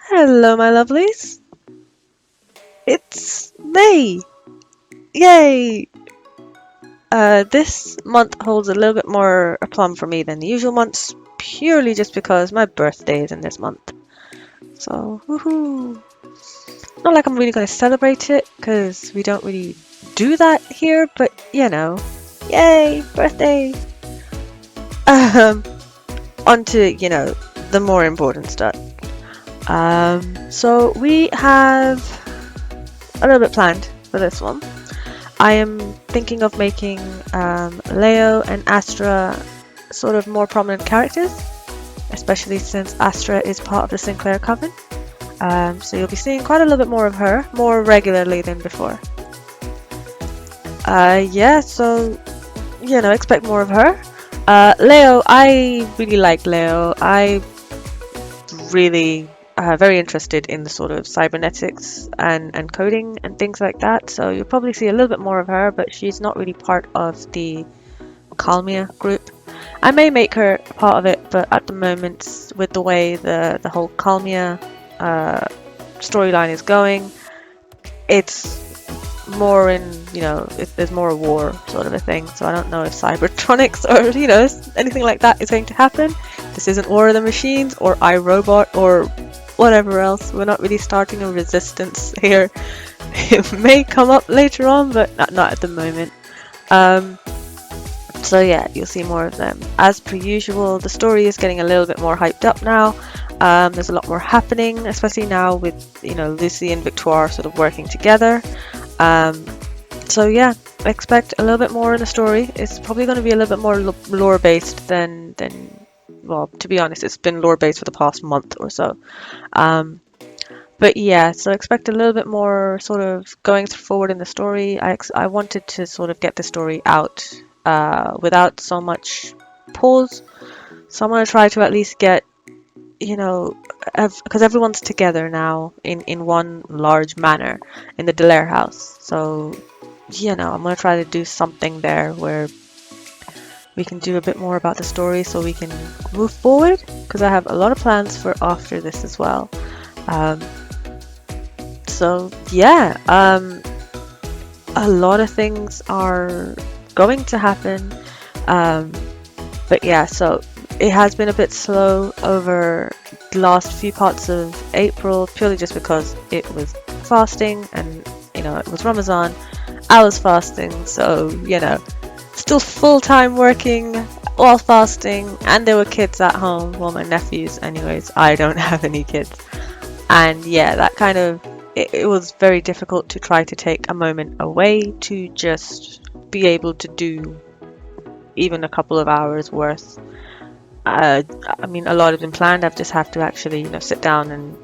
Hello, my lovelies. It's May. Yay! This month holds a little bit more aplomb for me than the usual months, purely just because my birthday is in this month. So, woohoo! Not like I'm really going to celebrate it, because we don't really do that here, but yay! Birthday! Um, on to, the more important stuff. So we have a little bit planned for this one. I am thinking of making Leo and Astra sort of more prominent characters, especially since Astra is part of the Sinclair Coven. So you'll be seeing quite a little bit more of her, more regularly than before. So expect more of her. Leo, I really like Leo. I really very interested in the sort of cybernetics and coding and things like that, so you'll probably see a little bit more of her, but she's not really part of the Calmia group. I may make her part of it, but at the moment, with the way the whole Calmia storyline is going, it's more in, there's more a war sort of a thing, so I don't know if Cybertronics or, anything like that is going to happen. This isn't War of the Machines or iRobot or whatever else. We're not really starting a resistance here. It may come up later on, but not at the moment. So yeah, you'll see more of them. As per usual, the story is getting a little bit more hyped up now. There's a lot more happening, especially now with Lucy and Victoire sort of working together. So yeah, expect a little bit more in the story. It's probably going to be a little bit more lore based than well, to be honest, it's been lore based for the past month or so. But yeah, so expect a little bit more sort of going forward in the story. I wanted to sort of get the story out without so much pause. So I'm going to try to at least get, because everyone's together now in one large manor in the Delaire house. So, I'm going to try to do something there where we can do a bit more about the story so we can move forward, because I have a lot of plans for after this as well. So yeah, a lot of things are going to happen. But yeah, so it has been a bit slow over the last few parts of April, purely just because it was fasting and it was Ramadan. I was fasting, so still full-time working while fasting, and there were kids at home. Well, my nephews anyways. I don't have any kids, and yeah, that kind of it was very difficult to try to take a moment away to just be able to do even a couple of hours worth. I mean, a lot has been planned. I've just have to actually sit down and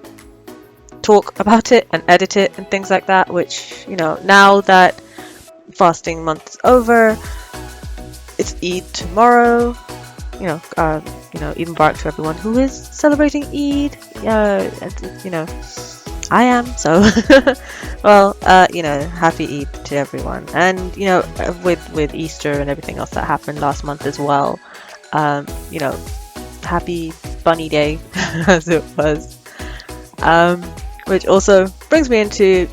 talk about it and edit it and things like that, which now that fasting month is over, it's Eid tomorrow. Eid Mubarak to everyone who is celebrating Eid. I am, so well, happy Eid to everyone. And with Easter and everything else that happened last month as well, happy Bunny Day as it was. Which also brings me into,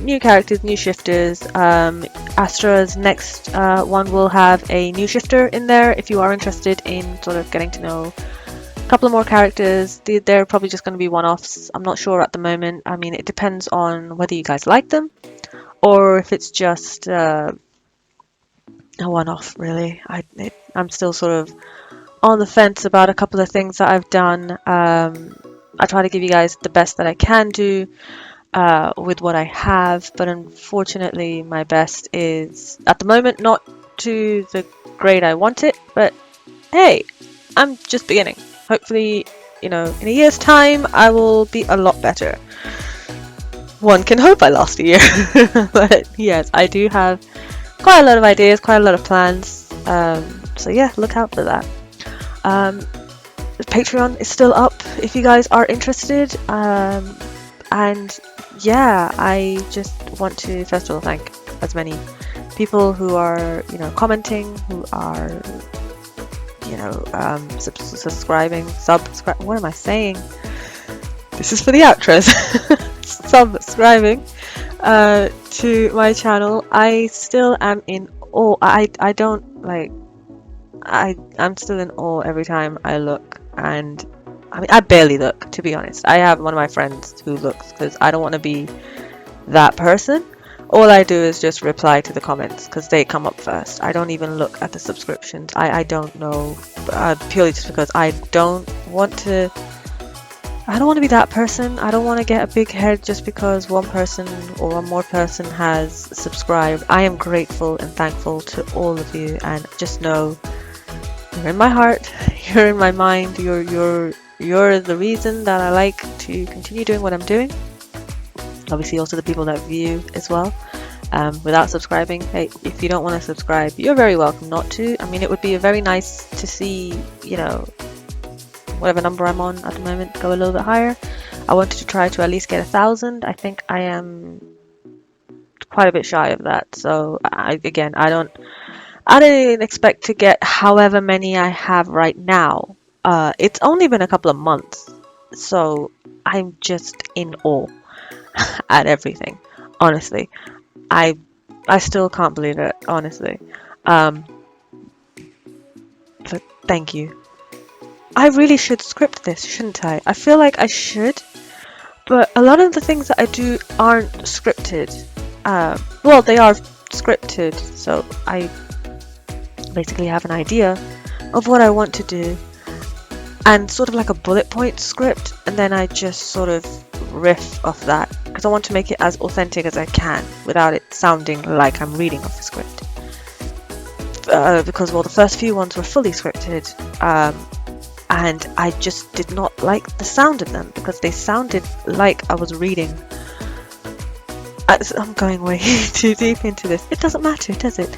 new characters, new shifters. Astra's next one will have a new shifter in there. If you are interested in sort of getting to know a couple of more characters, they're probably just going to be one-offs. I'm not sure at the moment. I mean, it depends on whether you guys like them or if it's just a one-off, really. I'm still sort of on the fence about a couple of things that I've done. I try to give you guys the best that I can do with what I have, but unfortunately my best is at the moment not to the grade I want it, but hey, I'm just beginning. Hopefully, in a year's time I will be a lot better. One can hope I last a year. But yes, I do have quite a lot of ideas, quite a lot of plans, so yeah, look out for that. Patreon is still up if you guys are interested, and yeah, I just want to first of all thank as many people who are commenting, who are subscribing. What am I saying? this is for the outros. Subscribing to my channel. I still am in awe. I don't like. I'm still in awe every time I look, and I mean I barely look, to be honest. I have one of my friends who looks because I don't want to be that person. All I do is just reply to the comments because they come up first. I don't even look at the subscriptions. I don't know, purely just because I don't want to be that person. I don't want to get a big head just because one person or one more person has subscribed. I am grateful and thankful to all of you, and just know you're in my heart, you're in my mind, you're the reason that I like to continue doing what I'm doing. Obviously also the people that view as well. Without subscribing, hey, if you don't want to subscribe, you're very welcome not to. I mean, it would be very nice to see, you know, whatever number I'm on at the moment go a little bit higher. I wanted to try to at least get 1,000. I think I am quite a bit shy of that. So I didn't expect to get however many I have right now. It's only been a couple of months, so I'm just in awe at everything. Honestly, I still can't believe it. Honestly, but thank you. I really should script this, shouldn't I? I feel like I should, but a lot of the things that I do aren't scripted. Well, they are scripted, so I basically have an idea of what I want to do and sort of like a bullet point script, and then I just sort of riff off that because I want to make it as authentic as I can without it sounding like I'm reading off a script. Because well, the first few ones were fully scripted, and I just did not like the sound of them because they sounded like I was reading. I'm going way too deep into this. It doesn't matter, does it?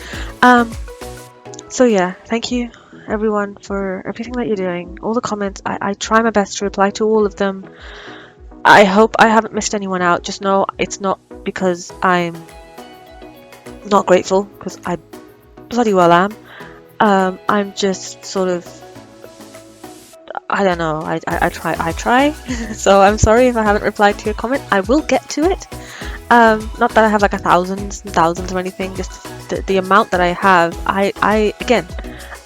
So yeah, thank you everyone for everything that you're doing. All the comments, I try my best to reply to all of them. I hope I haven't missed anyone out. Just know it's not because I'm not grateful, because I bloody well am. I'm just sort of, I don't know, I try. So I'm sorry if I haven't replied to your comment. I will get to it. Not that I have like thousands and thousands or anything, just the amount that I have. I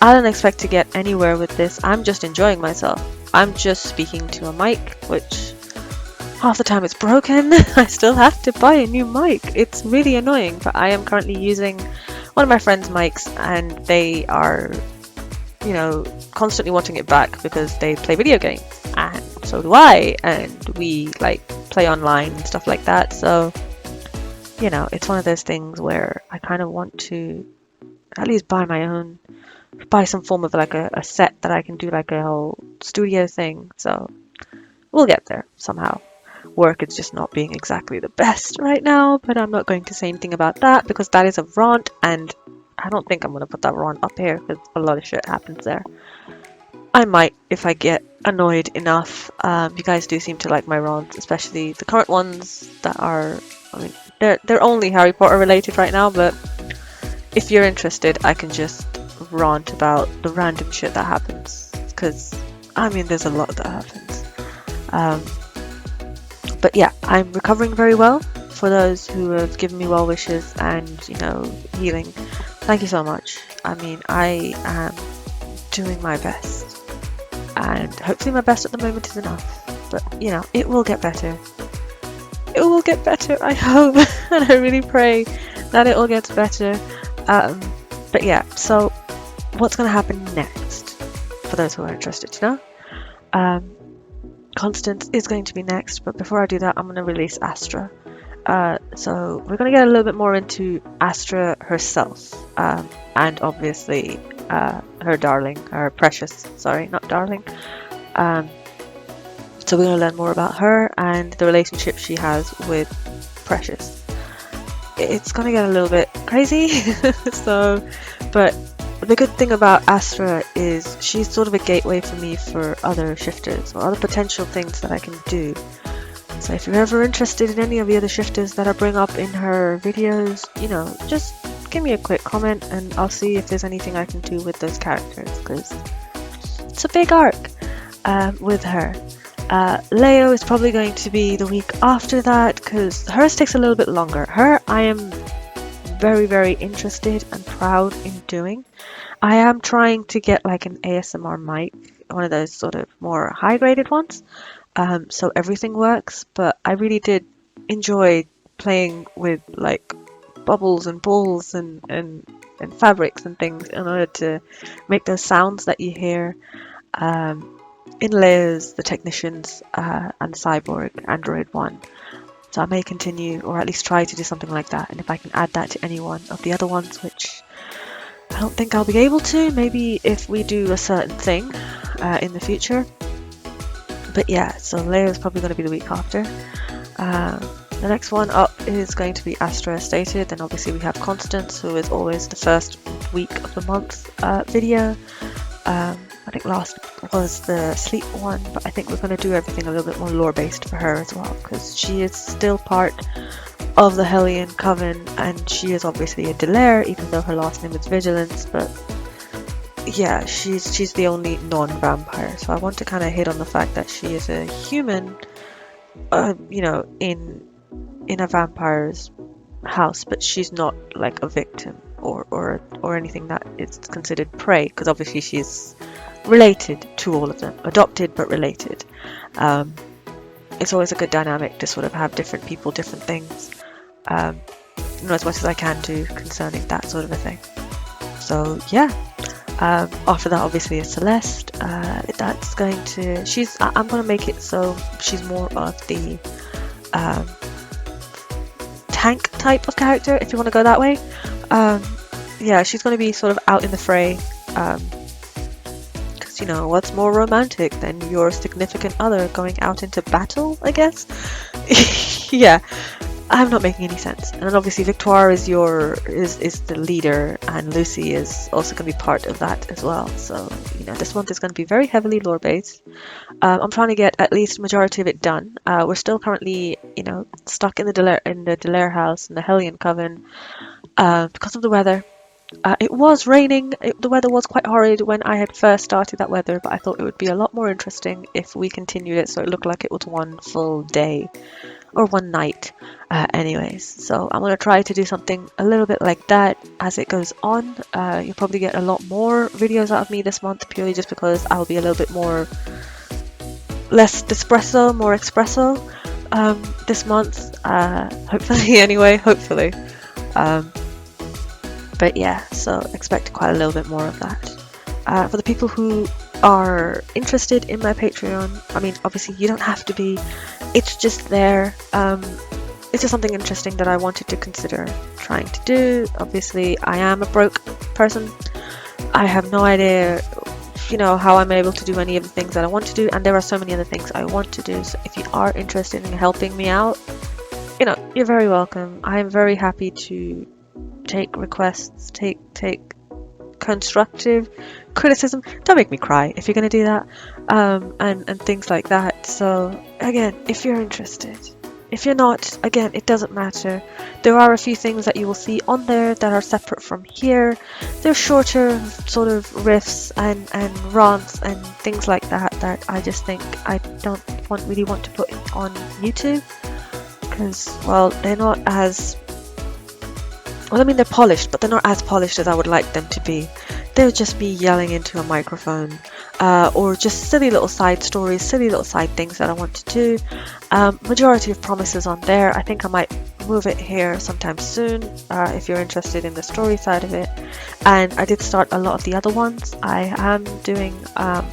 don't expect to get anywhere with this. I'm just enjoying myself. I'm just speaking to a mic, which half the time it's broken. I still have to buy a new mic. It's really annoying, but I am currently using one of my friend's mics, and they are, you know, constantly wanting it back because they play video games, and so do I, and we like play online and stuff like that. So, you know, it's one of those things where I kind of want to at least buy some form of like a set that I can do like a whole studio thing. So we'll get there somehow. Work is just not being exactly the best right now, but I'm not going to say anything about that because that is a rant, and I don't think I'm going to put that rant up here because a lot of shit happens there. I might if I get annoyed enough. You guys do seem to like my rants, especially the current ones that are, I mean, they're only Harry Potter related right now, but if you're interested, I can just rant about the random shit that happens, because I mean there's a lot that happens. But yeah, I'm recovering very well. For those who have given me well wishes and, you know, healing, thank you so much. I mean, I am doing my best, and hopefully my best at the moment is enough, but you know, it will get better. It will get better, I hope, and I really pray that it all gets better. But yeah, so what's going to happen next, for those who are interested to know? Constance is going to be next, but before I do that, I'm going to release Astra. So we're going to get a little bit more into Astra herself, and obviously her darling, her precious, sorry, not darling. So we're going to learn more about her and the relationship she has with Precious. It's going to get a little bit crazy, so, but the good thing about Astra is she's sort of a gateway for me for other shifters or other potential things that I can do. So if you're ever interested in any of the other shifters that I bring up in her videos, you know, just give me a quick comment and I'll see if there's anything I can do with those characters, because it's a big arc with her. Leo is probably going to be the week after that because hers takes a little bit longer. Her, I am very, very interested and proud in doing. I am trying to get like an ASMR mic, one of those sort of more high-graded ones, so everything works. But I really did enjoy playing with like bubbles and balls and fabrics and things in order to make those sounds that you hear in Leo's, the Technicians, and the Cyborg Android one. So I may continue, or at least try to do something like that. And if I can add that to any one of the other ones, which I don't think I'll be able to, maybe if we do a certain thing in the future. But yeah, so Leo's probably going to be the week after. The next one up is going to be Astra, as stated. Then obviously we have Constance, who is always the first week of the month video. I think last was the sleep one, but I think we're going to do everything a little bit more lore based for her as well, because she is still part of the Hellion Coven, and she is obviously a Delaire, even though her last name is Vigilance. But yeah, she's the only non-vampire, so I want to kind of hit on the fact that she is a human, you know, in a vampire's house, but she's not like a victim or anything that is considered prey, because obviously she's related to all of them, adopted but related. It's always a good dynamic to sort of have different people, different things, you know, as much as I can do concerning that sort of a thing. So yeah, after that obviously is Celeste. That's going to, I'm going to make it so she's more of the tank type of character, if you want to go that way. Yeah, she's going to be sort of out in the fray, because you know, what's more romantic than your significant other going out into battle, I guess. Yeah, I'm not making any sense. And then obviously Victoire is the leader, and Lucy is also going to be part of that as well. So you know, this month is going to be very heavily lore based. I'm trying to get at least majority of it done. We're still currently, you know, stuck in the Delaire house in the Hellion Coven because of the weather. It was raining. The weather was quite horrid when I had first started that weather, but I thought it would be a lot more interesting if we continued it so it looked like it was one full day or one night. Anyways, so I'm going to try to do something a little bit like that as it goes on. You'll probably get a lot more videos out of me this month, purely just because I'll be a little bit less espresso, more espresso this month. Hopefully, anyway, hopefully. But yeah, so expect quite a little bit more of that. For the people who are interested in my Patreon, I mean, obviously you don't have to be, it's just there. It's just something interesting that I wanted to consider trying to do. Obviously, I am a broke person. I have no idea, you know, how I'm able to do any of the things that I want to do, and there are so many other things I want to do. So if you are interested in helping me out, you know, you're very welcome. I am very happy to take requests, take constructive criticism. Don't make me cry if you're going to do that, and things like that. So again, if you're interested, if you're not, again, it doesn't matter. There are a few things that you will see on there that are separate from here. They're shorter sort of riffs and rants and things like that I just think I don't really want to put on YouTube, because, well, they're not as, well, I mean, they're polished, but they're not as polished as I would like them to be. They'll just be yelling into a microphone, or just silly little side stories, silly little side things that I want to do. Majority of promises on there. I think I might move it here sometime soon, if you're interested in the story side of it. And I did start a lot of the other ones. I am doing a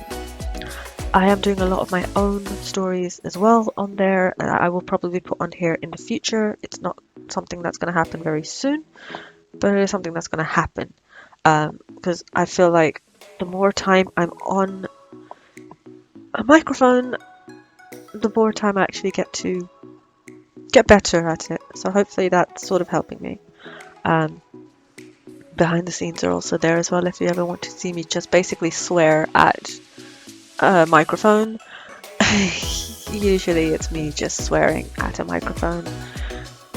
lot of my own stories as well on there. I will probably put on here in the future. It's not something that's going to happen very soon, but it is something that's going to happen, because I feel like the more time I'm on a microphone, the more time I actually get to get better at it. So hopefully that's sort of helping me. Behind the scenes are also there as well if you ever want to see me just basically swear at a microphone. Usually it's me just swearing at a microphone.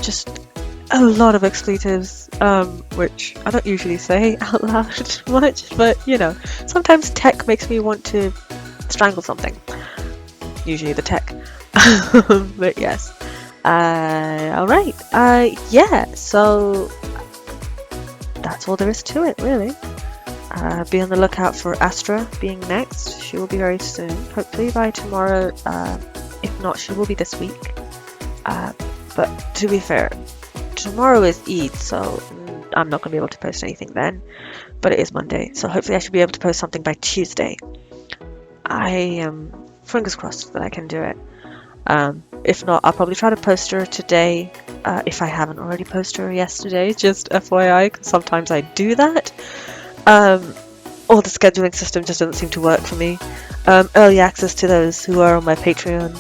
Just a lot of expletives, which I don't usually say out loud much, but you know, sometimes tech makes me want to strangle something. usually the tech. But yes. Alright. Yeah, so that's all there is to it, really. Be on the lookout for Astra being next. She will be very soon, hopefully by tomorrow. If not, she will be this week. But to be fair, tomorrow is Eid, so I'm not going to be able to post anything then. But it is Monday, so hopefully I should be able to post something by Tuesday. I am fingers crossed that I can do it. If not, I'll probably try to post her today. If I haven't already posted her yesterday, just FYI, because sometimes I do that. Or the scheduling system just doesn't seem to work for me. Early access to those who are on my Patreon,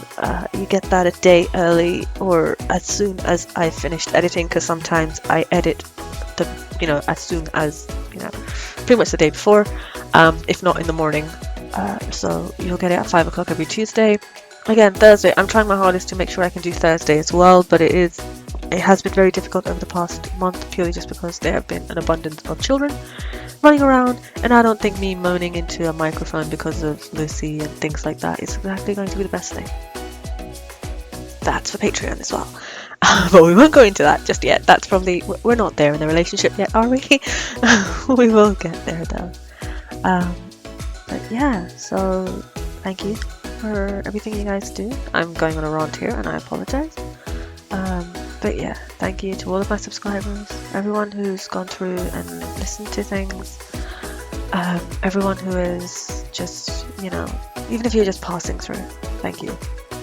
you get that a day early or as soon as I finished editing, because sometimes I edit as soon as, pretty much the day before, if not in the morning. So you'll get it at 5 o'clock every Tuesday. Again, Thursday, I'm trying my hardest to make sure I can do Thursday as well, but it has been very difficult over the past month, purely just because there have been an abundance of children running around, and I don't think me moaning into a microphone because of Lucy and things like that is exactly going to be the best thing. That's for Patreon as well. But we won't go into that just yet. That's probably, we're not there in the relationship yet, are we? We will get there though. But yeah, so thank you for everything you guys do. I'm going on a rant here and I apologize. But yeah, thank you to all of my subscribers, everyone who's gone through and listened to things, everyone who is just, even if you're just passing through, thank you.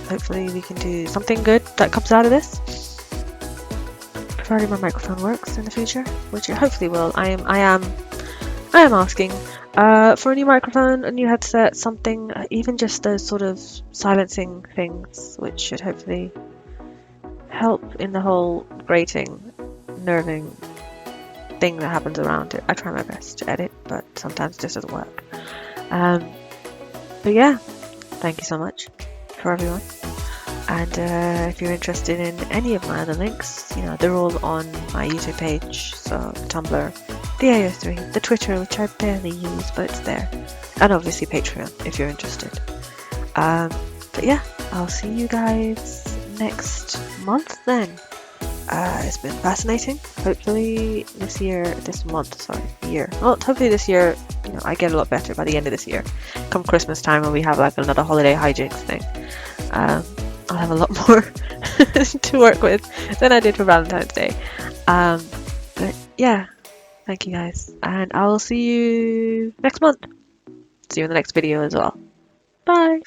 Hopefully we can do something good that comes out of this, provided my microphone works in the future, which it hopefully will. I am asking for a new microphone, a new headset, something, even just those sort of silencing things, which should hopefully help in the whole grating, nerving thing that happens around it. I try my best to edit, but sometimes it just doesn't work. But yeah, thank you so much for everyone. And if you're interested in any of my other links, they're all on my YouTube page, so Tumblr, the AO3, the Twitter, which I barely use, but it's there, and obviously Patreon if you're interested. But yeah, I'll see you guys next month then. It's been fascinating. Hopefully this year, hopefully this year, I get a lot better by the end of this year. Come Christmas time when we have like another holiday hijinks thing, I'll have a lot more to work with than I did for Valentine's Day. But yeah, thank you guys, and I'll see you next month. See you in the next video as well. Bye!